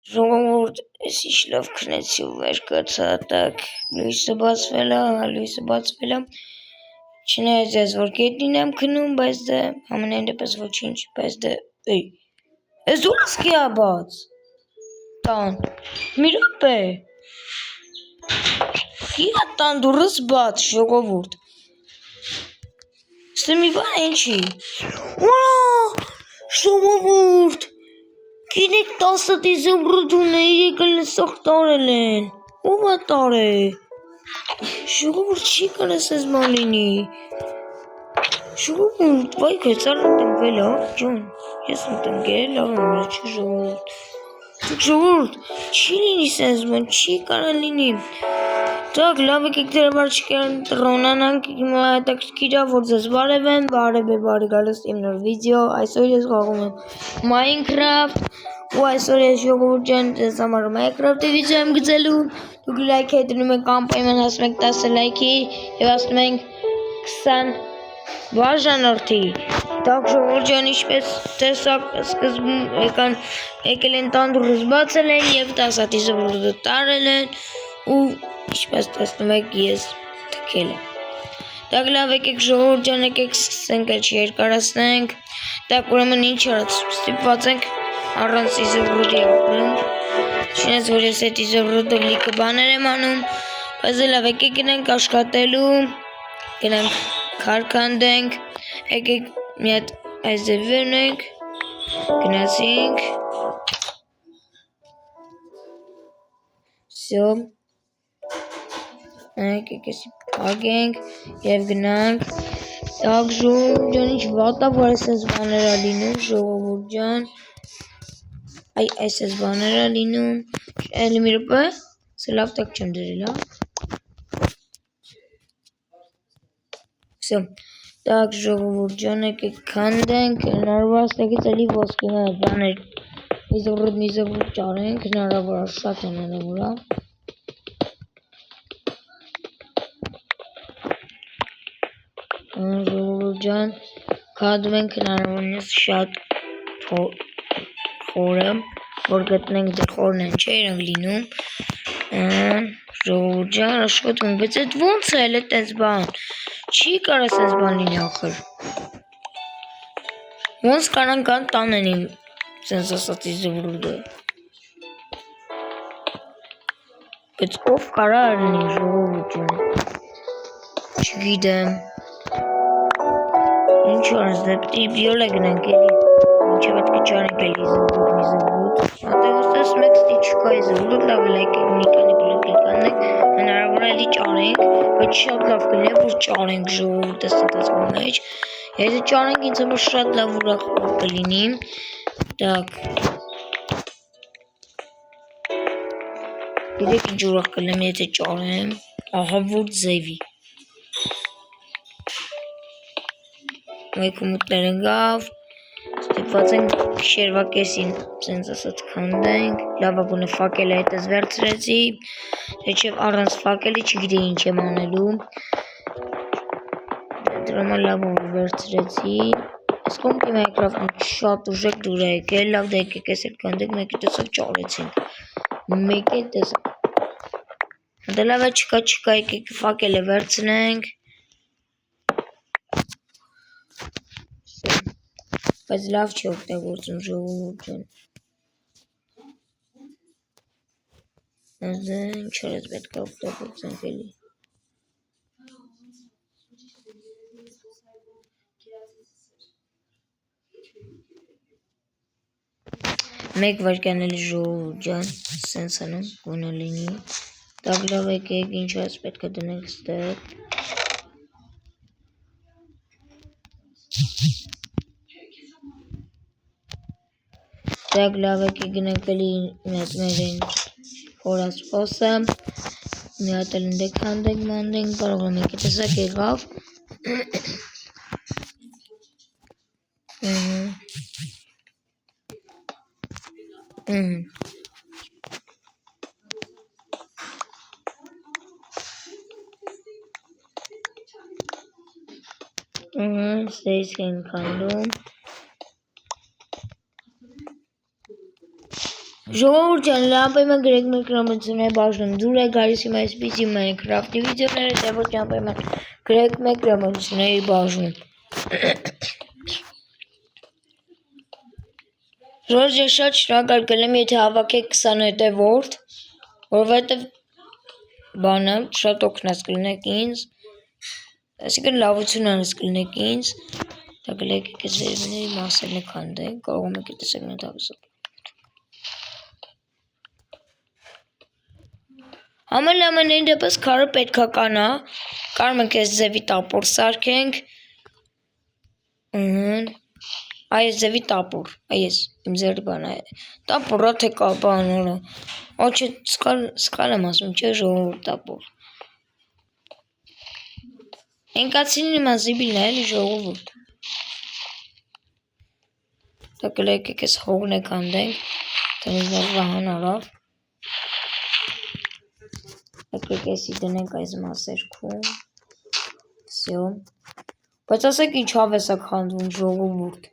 Ժողովուրդ, ես ինչ լավ քնեցի ու վեր կացա, տակ լույսը բացվել է, չնայած ես որ գետնին եմ քնում, բայց դե ամենայն դեպս ոչինչ, բայց դե ես դուրս կիա բաց տան, մի րոպե, կիա տան դուրս բաց ժողովուրդ, ստե մի բան ինչի, ժողովուրդ, գիտեք 10 դիզեմբրոդ ունեի եկել նսող տարել են, ով է տարե, ժողովուրդ չի կանես ես ման լինի, ժողովուրդ, վայք է ծառը տնկվել ջոն, ես եմ տնկել, ամենը չի ժողովուրդ, չի լինի սենց ման, չի կանան լինի, տակ լավ եկեք դեր համար չկան տրոնանանք, հիմա հետաքրքիրա որ ձեզ բարև եմ, բարև գալուս իմ նոր վիդեո, այսօր ես խաղում եմ Minecraft ու այսօր ես ժողովուրդ ջան ձեզ համար Minecraft-ի վիդեո եմ գծելու, դուք լայք է դնում եք անպայման հասնում եք 10 լայքի և հասնում ենք 20 բաժանորդի, տակ ժողովուրդ ջան ինչպես տեսակ սկզբում եկել են տան դուրս բացել են և 10 դիզեմբրոդը տարել են ու ինչպես տեսնում եք ես թքել եմ, տակ լավ եկեք ժողովուրդ ջան եկեք սկսենք էլ չերկարացնենք, տակ ուրեմն ինչ արած ստիպված ենք առանց դիզեմբրոդի ապրենք, չնայած որ ես այդ դիզեմբրոդով լիքը բաներ եմ անում, բայց լավ եկեք գնանք աշխատելու, գնանք քարքանդենք, եկեք մի հատ այս ձև վերնենք, գնացինք, վсё, եկեք եսի պագենք և գնանք, տակ ժողովուրդ ջան ինչ վատա որ ես ես բաներ է լինում ժողովուրդ ջան, այս ես բաներ է լինում, էլի մի րոպե, սա լավ տակ չեմ դրել, վсё, տակ ժողովուրդ ջան եկեք քանդենք, հնարավոր աստեղից էլի ոսկի բաներ, միզովրոդ ճարենք, հնարավոր է, շատ հնարավոր է, ժողովուրդ ջան, քանդում ենք հնարավորինս շատ խորը, որ գտնենք դե խորն են չէ իրանք լինում, ժողովուրդ ջան աշխատում, բայց այդ ոնց է էլ էտ բան, չի կարաս այս բան լինի ախր, ոնց կարան կան տանեն իմ սենց ասած իզվրուդը, բայց ով կարա արնի ժողովուրդ ջան, չգիտեմ, ինչ որս դե պտի բիոլ է գնանք էլի, ինչը պետք է չարենք էլի իզվրուդ, ատեղս տեսում եք ստի չկա իզվրուդ, լավ լայք եք նիկանի բլոկի կանենք, հնարավոր էլի ճարենք, բայց շատ լավ կլինի, որ ճարենք ժողովուրդ տեսնտասվում մեջ, եթե ճարենք ինձ համար շատ լավ ուրախ կլինի, տակ, գիտեք ինչ ուրախ կլինեմ, եթե ճարեմ, ահա որ ձևի, մայքում ուտներ ընգավ, ստիպված ենք շերվա կեսին, սենց ասած քանդենք, լավագունը ֆակելը հետս վերցրեցի, եչև առանց ֆակելի չգիտի ինչ եմ անելու, դրոմա լավով վերցրեցի, ես կոմկի Minecraft-ում շատ ուժեք դուր է եկել, լավ դա եկեք ես էլ կանդեք, մեկի տեսով ճարեցինք, մեկ է տեսով, դա լավ է չկա եկեք ֆակելը վերցնենք, բայց լավ չի օգտագործում ժողովուրդ ջան, դե ինչ արած պետք է օգտագործենք էլի, մեկ վարկյան էլի ժողովուրդ ջան, սենց անում, գոնը լինի, տակ լավ եկեք ինչ արած պետք է դնենք ստեղ, տակ լավ եկեք գնանք էլի մի հատ մեր են խորած պոսը, մի հատ էլ ընդեք հանդենք մանդենք, կարող եմ եկի տեսակ եղավ, ստեյսկ ենք հանդում, Ժողովուրդ ջան, լապայման գրեք մեր գրամատությունների բաժնում, դուր է գալիս իմ այսպիսի Minecraft-ի վիդեոները, դե ոչ անպայման գրեք մեր գրամատությունների բաժնում։ Ժողովուրդ ջան, շատ շնորհակալ կլինեմ, եթե հավաքեք 20 հետևորդ, որովհետև բանը շատ օգնած կլինեք ինձ, այսինքն լավություն անես կլինեք ինձ, դա գլեկեք այս վերևների մասերն քանդենք, կարող եք տեսեք նետավսով։ Ամենայն դեպս քարը պետքա կանա, կարող ենք այս ձևի տապոր սարքենք, այս ձևի տապոր, այս իմ ձերի բանը է, տապորա թե կա բանորը, ոչ սխալ եմ ասում, չէ ժողովուրդ տապոր։ Ենկացին իմ ազիբիլն է, էլի ժողովուրդ։ Դա գլեկեք այս հողն է կանդենք, տնից նոր վահան արավ։ Եկեք էսի դնենք այս մասերքում, սյո, բայց ասեք ինչավ է սա քանդվում ժողովուրդ։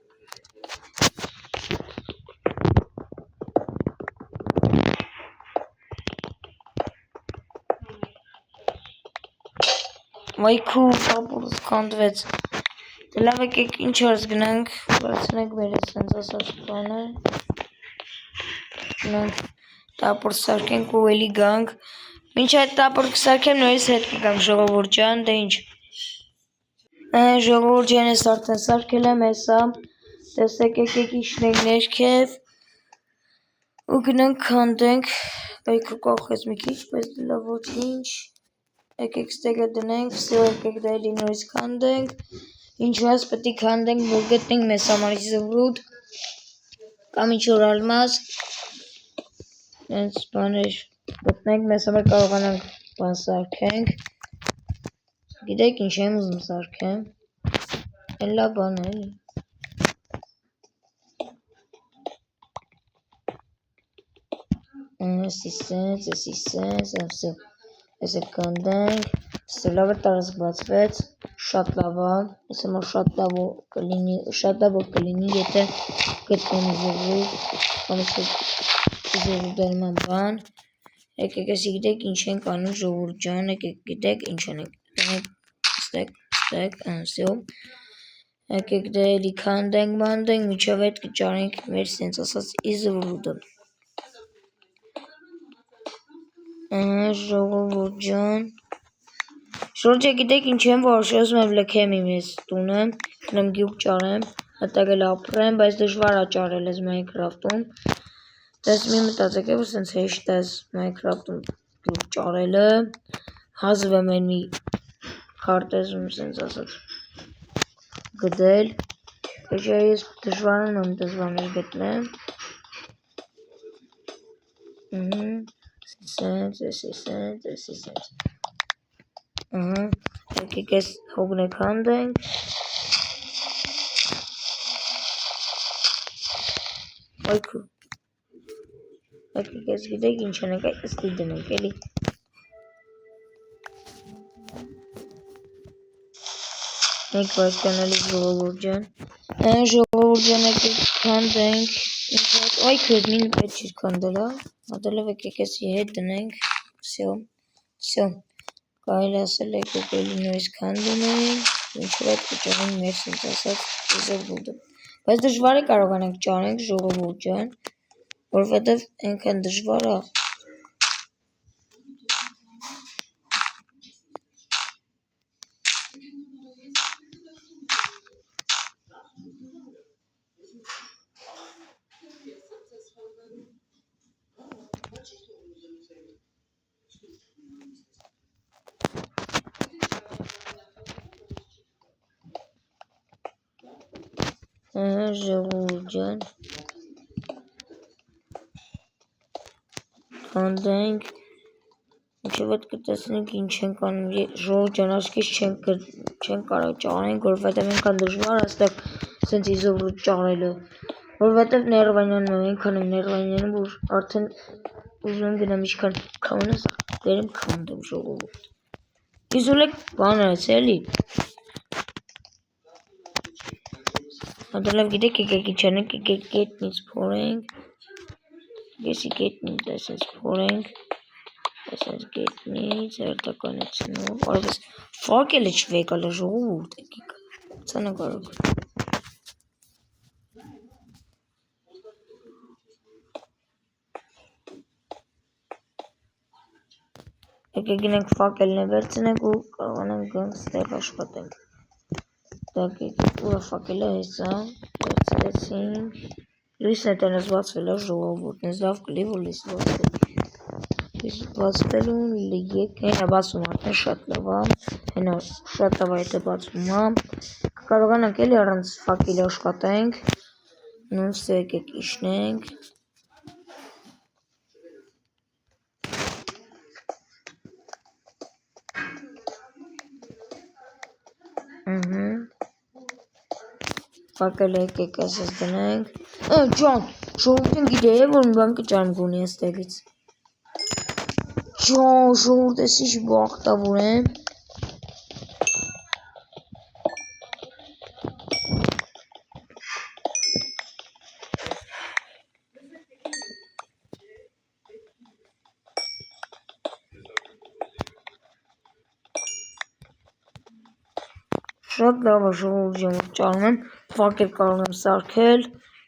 Մայքու տապորս քանդվեց, դե լավ եկեք ինչ արս գնանք, բարձնենք մեր սենց ասած բանը, գնանք տապոր սարքենք ու էլի գանք, մինչ այդ տապոր կսարքեմ նորից հետ կգամ ժողովուրդ ջան, դե ինչ։ Ժողովուրդ ջան, ես արդեն սարքել եմ հեսա, տեսեք եկեք իջնենք ներքև ու գնանք քանդենք, բայքու կախեց մի քիչ, բայց լավ ոչինչ, եկեք ստեգը դնենք, վսյո եկեք դա էլի նորից քանդենք, ինչ-որ ես պետք է քանդենք, որ գտնենք մեզ համար զվրուտ կամ ինչ-որ ալմազ, հենց բաներ գտնենք, մեզ համար կարողանանք բան սարքենք, գիտեք ինչ եմ ուզում սարքեմ, էլ լավ բան է, էլի։ Էսի սենց, վսյո, ես էլ կանդենք, վսյո լավ է տարածք բացվեց, շատ լավ է, ես համար շատ լավ կլինի, եթե գտնեմ զվրուտ, կամ զվրուտերման բան, եկեք էսի գիտեք ինչ ենք անում ժողովուրդ ջան, եկեք գիտեք ինչ ենք, ստեկ, վսյո, եկեք դե էլի քանդենք, մանդենք, միջով հետ կճարենք մեր սենց ասած իզվրուտը։ Ժողովուրդ ջան, գիտեք ինչ եմ որոշել, ուզում եմ լքեմ իմ ես տունը, գնամ գյուղ ճարեմ, հատակ էլ ապրեմ, բայց դժվար է ճարել ես Minecraft-ում, դες մի մտածեք է, որ սենց հեշտ ես Minecraft-ում գյուղ ճարելը, հազվ եմ են մի քարտեզում սենց ասած գդել, բայց ես դժվարանում եմ դժվարներ գտնեմ, սենց, եկեք ես հողն է քանդենք, այքու, եկեք ես գիտեք ինչ ենք, այստի դնենք էլի, ենք վարկյանալի ժողովուրդ ջան, եկեք քանդենք, այքու հետ մին պետ չիր քանդել, հատելով եկեք եսի հետ դնենք, վսյո, կայլ ասել եկեք էլի նորից քանդում ենք, ինչով հետ կճարենք մեր սենց ասած զվրուտը, բայց դժվար է կարողանանք ճարենք ժողովուրդ ջան, որովհետև ենքան դժվար է, ժողովուրդ ջան, քանդենք, ինչով հետ կտեսնենք ինչ ենք անում, ժողովուրդ ջան աշկից չենք կարող ճարենք, որովհետև ենքան դժվար աստեղ սենց իզվրուտ ճարելը, որովհետև ներվայնանում եմ, ենքան եմ ներվայնանում, որ արդեն ուզում եմ գնամ ինչքան քամանաս, վերեմ քանդեմ ժողովուրդ, իզուլեք բան այս էլի, հատելով գիտեք եկեք ինչ անենք, եկեք գետնից փորենք, Եսի գետնի դեսենց փորենք, դեսենց գետնից հերթականեցնով, արվես ֆակելը չվեկալ է ժողովուրդ եկեք, ցանը կարող։ Եկեք գնենք ֆակելն է վերցնենք ու կարողանանք գանք ստեղ աշխատենք։ Так, ուրա ֆակելը հեսա, վերցրեցինք, լույսն է տենս բացվել է ժողովուրդ, նեզ լավ կլի, որ լույս բացվելուն լիեք, հենա բացում արդեն շատ լավ է, հենա շատ լավ է եթե բացում է, կարողանանք էլի առանց ֆակելի աշխատենք, նույնս եկեք իշնենք, Ֆակելը եկեք ասես դնենք, ջան, ժողովուրդին գիտե է, որ մի բան կճարմ գունի եստեղից, ջան, ժողովուրդ ես ինչ բաղտավոր եմ, շատ լավ է ժողովուրդ ջան, ճարում եմ, ֆակել կարող եմ սարքել,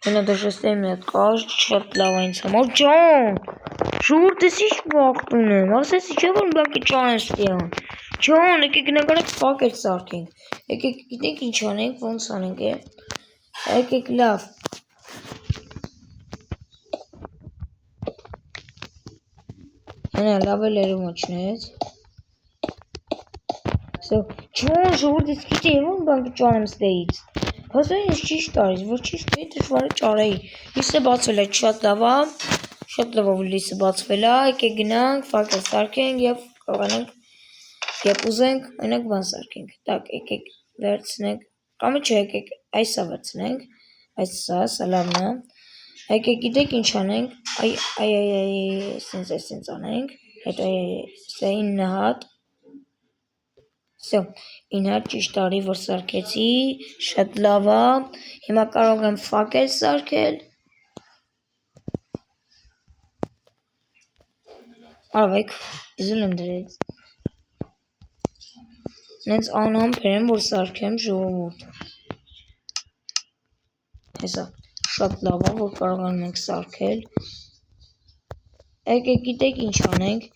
հենա դժեստեի մի հատ կաշ, շատ լավ է ինձ համար, ջան, ժողովուրդ ես ինչ բաղտուն եմ, ասեցի չէ որ մի բան կճարեմ ստիան, ջան, եկեք գնանք արեք ֆակել սարքենք, եկեք գիտենք ինչ անենք, ոնց անենք է, եկեք լավ, հենա լավ է լերում աչնեց, Ջան, ժողովուրդ ես գիտե որ մի բան կճարեմ ստեից, հասա ինձ ճիշտ արից, որ ճիշտ էի դժվար է ճարեի, լույսը բացվել է, շատ լավ է, որ լույսը բացվել է, եկեք գնանք, ֆակել սարքենք և կարողանանք, երբ ուզենք, մենակ բան սարքենք, տակ եկեք վերցնենք, կամ չէ եկեք այսա վերցնենք, այսա լավն է, եկեք գիտեք ինչ անենք, սենց անենք, հետո սա 9 հատ, Սո, 9 հատ ճիշտ արի, որ սարքեցի, շատ լավ է, հիմա կարող եմ ֆակել սարքել, արվեք, իզուլ եմ դրեց, նենց անհամբեր եմ, որ սարքեմ ժողովուրդ, հեսա, շատ լավ է, որ կարողանում ենք սարքել, եկեք գիտեք ինչ անենք,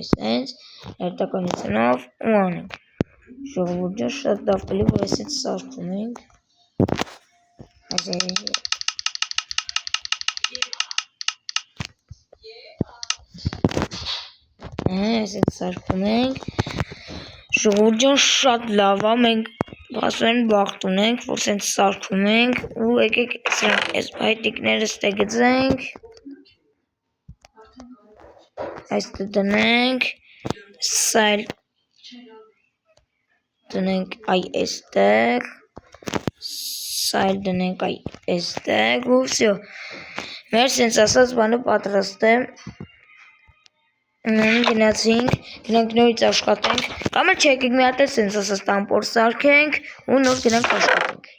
այսենց, հերթականությունով ու անենք, ժողովուրդ ջան շատ լավ կլի, որ այսենց սարքում ենք, այսենց սարքում ենք, ժողովուրդ ջան շատ լավ է, մենք ասում բաղտ ունենք, որ սենց սարքում ենք ու եկեք սրանք այս փայտիկները ստե գծենք, այստեղ դնենք, սա էլ դնենք այ այստեղ, սա էլ դնենք այ այստեղ ու վսյո, մեր սենց ասած բանը պատրաստ է, գնանք նորից աշխատենք, կամ էլ չէ եկեք մի հատ էլ սենց ասած տամպոր սարքենք ու նոր գնանք աշխատենք։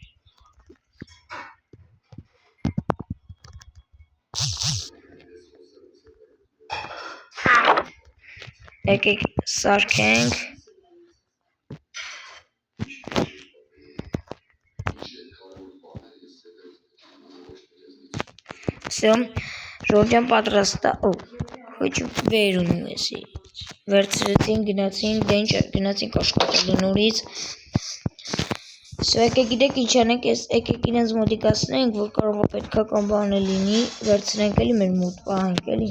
Եկեք սարքենք, վսյո, ժողովուրդ պատրաստ է, Ոչ վեր ունում եսի, վերցրեցին, գնացինք աշխատալի նորից, եկեք գիտեք ինչ անենք, եկեք իրենց մոտիկացնենք, որ կարող է պետքական բանը լինի, վերցնենք էլի մեր մոտ պահենք էլի,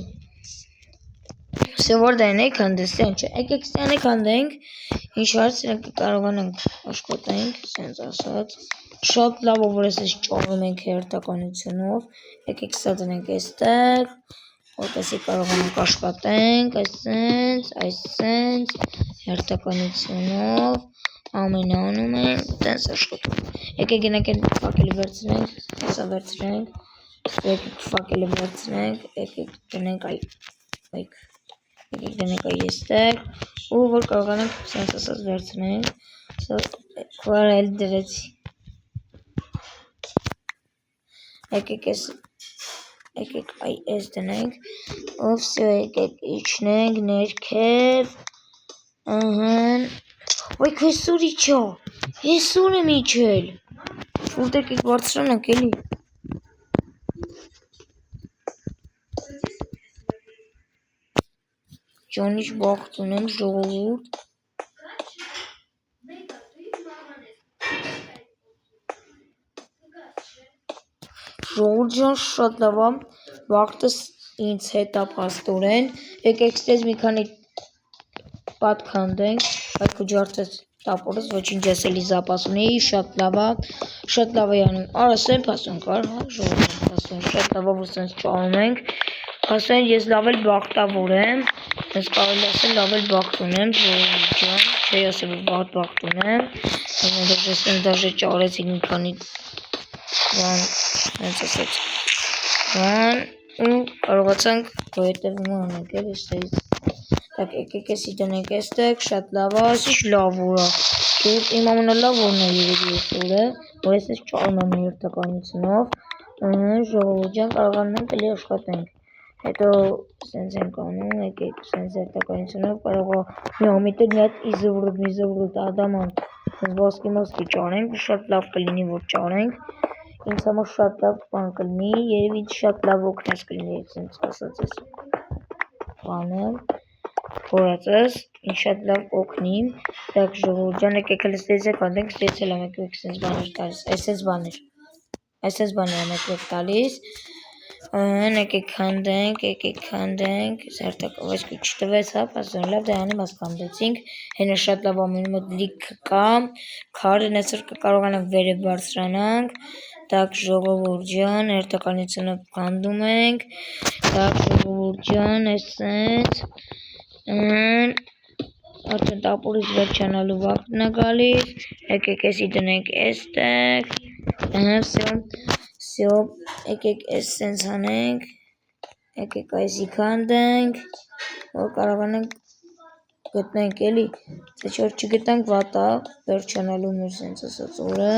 որ դայնենք հանդեսյան չէ, եկեք ստյանեք հանդենք, ինչ հարց իրենք կարողանանք աշխատենք, սենց ասած, շատ լավ որ ես ճարում ենք հերթականությունով, եկեք սա դնենք այստեղ, որպեսզի կարողանանք աշխատենք, այսենց, հերթականությունով, ամենը անում ենք, տենց աշխատում, եկեք գնանք են ֆակելի վերցնենք, հեսա վերցնենք, եկեք ֆակելի վերցնենք, եկեք դնենք այգ, եկեք դնենք այ այստեղ, ու որ կարողանանք սենց ասած վերցնենք, որ էլ դրեցի, եկեք այս դնենք, վսյո եկեք իջնենք ներքև, ոյ քեսուր իջա, հեսուր եմ իջել, շուրդ եկեք բարձրանանք էլի, Ջանիչ բախտ ունեմ ժողովուրդ, ժողովուրդ ջան շատ լավ է, վաղտս ինձ հետ է փաստորեն, եկեք ստեզ մի քանի պատքանդենք, այդ քո ջարդած տապորս ոչինչ ասելի զապաս ունեի, շատ լավ է յանում, արա սեն փաստորեն կար, ժողովուրդ փաստորեն, շատ լավ է, որ սենց ճանում ենք, փաստորեն ես լավ էլ բախտավոր եմ, ես կարելի ասել լավ էլ բախտ ունեմ, ժողովուրդ ջան, չի ասել որ վատ բախտ ունեմ, ես դաժե ճարեցինք մի քանի բան, հենց ասեց, բան, ու կարողացանք քո հետևումը անենք էլ էստեղից, так եկեք էսի դնենք էստեղ, շատ լավ է, ասիշ լավ որա, շուրդ իմ ամենալավ որն է երևի ես օրը, որ ես ես ճարում եմ երթականությունով, ժողովուրդ ջան կարողանում ենք էլի աշխատենք, հետո սենց ենք անում, եկեք սենց երթականությունով կարող է մի ամիտեր մի հատ իզվրուտ ադամանտ, սենց ոսկի ճարենք, շատ լավ կլինի որ ճարենք, ինձ համար շատ լավ բան կլինի, երևի շատ լավ օգնես կլինի, սենց ասած ես բանը, որածս, ինձ շատ լավ օգնիմ, դակ ժողովուրդ ջան եկեք էլ ստեզ եք անդենք, ստեզ էլ եմ եկեք սենց բաներ տալիս, այսպես բաներ եմ եկեք տալիս, եկեք քանդենք, զարտակովացքը չտվեց, հա, պասոն լավ դայանի մաս կանդեցինք, հենը շատ լավ ամեն մոտ լիք կա, քարը նեցր կարողանանք վերև բարձրանանք, դակ ժողովուրդ ջան, երթականությունով կանդում ենք, դակ ժողովուրդ ջան, այսենց, արդեն տապորից վերջանալու վաղտն է գալիս, եկեք էսի դնենք էստեղ, վսյո, եկեք էս սենց հանենք, եկեք այսի քանդենք, որ կարողանենք գտնենք էլի, թե չոր չգտանք վատա, վերջանալու մեր սենց ասած օրը,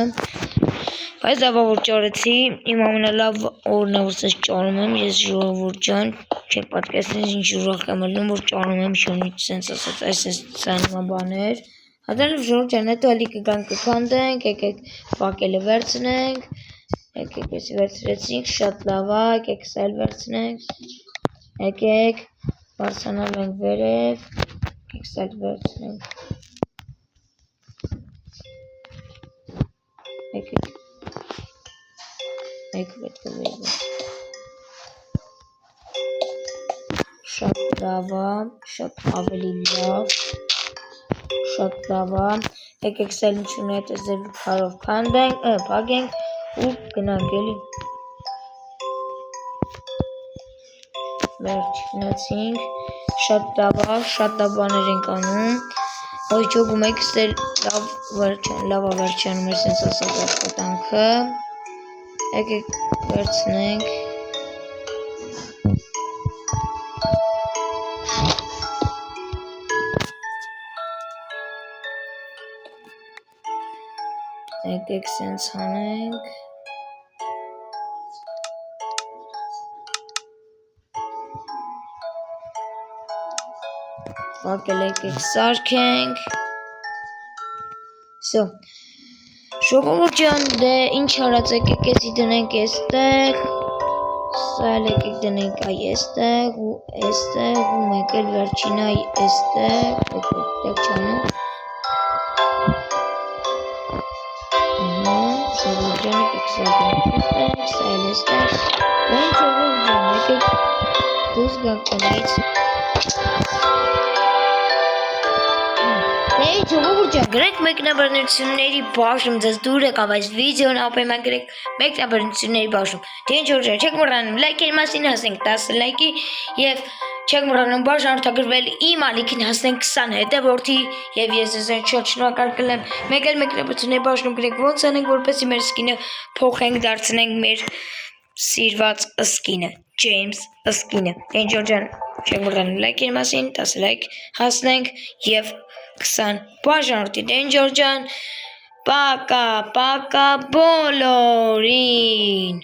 բայց լավ որ ճարեցի, իմ ամենալավ օրն է որ սենց ճարում եմ, ես ժողովուրդ ջան, չեք պատկերացնի ինչ ուրախ եմ ելնում որ ճարում եմ սենց ասած, այս սանման բաներ, հատանով ժողովուրդ ջան, հետո էլի կգանք կքանդենք, եկեք վակելը վերցնենք, եկեք էսի վերցրեցինք, շատ լավ է, եկեք սա էլ վերցնենք, եկեք բարձրանալ ենք վերև, եկեք սա էլ վերցնենք, եկեք պետք է վերցնենք, շատ լավ է, շատ ավելի լավ, շատ լավ է, եկեք սա էլ ինչ ունի հետ ձեր քարով քանդենք, փակենք ու գնանք էլի, վերջ գնացինք, շատ լավ բաներ ենք անում, ոյ ճոգում եք ստել լավ վերջանում էր սենց ասած աշխատանքը, եկեք վերցնենք, եկեք սենց հանենք, վակել եկեք սարքենք, սո, ժողովուրդ ջան, դե ինչ արած եկեք էսի դնենք էստեղ, սա էլ եկեք դնենք այ էստեղ ու մեկ էլ վերջին այ էստեղ, եկեք չանեմ, ժողովուրդ ջան եկեք սա դնենք էստեղ, սա էլ էստեղ, դեն ժողովուրդ ջան եկեք դուս գանք տնից, ժողովուրդ ջան, գրեք մեկնաբանությունների բաժնում, ձեզ դուր եկավ այս վիդեոն, ապա գրեք մեկնաբանությունների բաժնում, դե ինչ որ չեք մոռանում լայքերի մասին հասնենք 10 լայքի եւ չեք մոռանում բաժանորդագրվել իմ ալիքին հասնենք 20 հետևորդի եւ ես ձեզ շատ շնորհակալ կլեմ, մեկ էլ մեկնաբանությունների բաժնում գրեք ոնց անենք որպեսզի մեր սկինը փոխենք դարձնենք մեր սիրված սկինը, James սկինը, ինչ որ չեք մոռանում լայքերի մասին 10 լայք հասնենք եւ 20 բաժանորդի դեն ջորջան, պակա բոլորին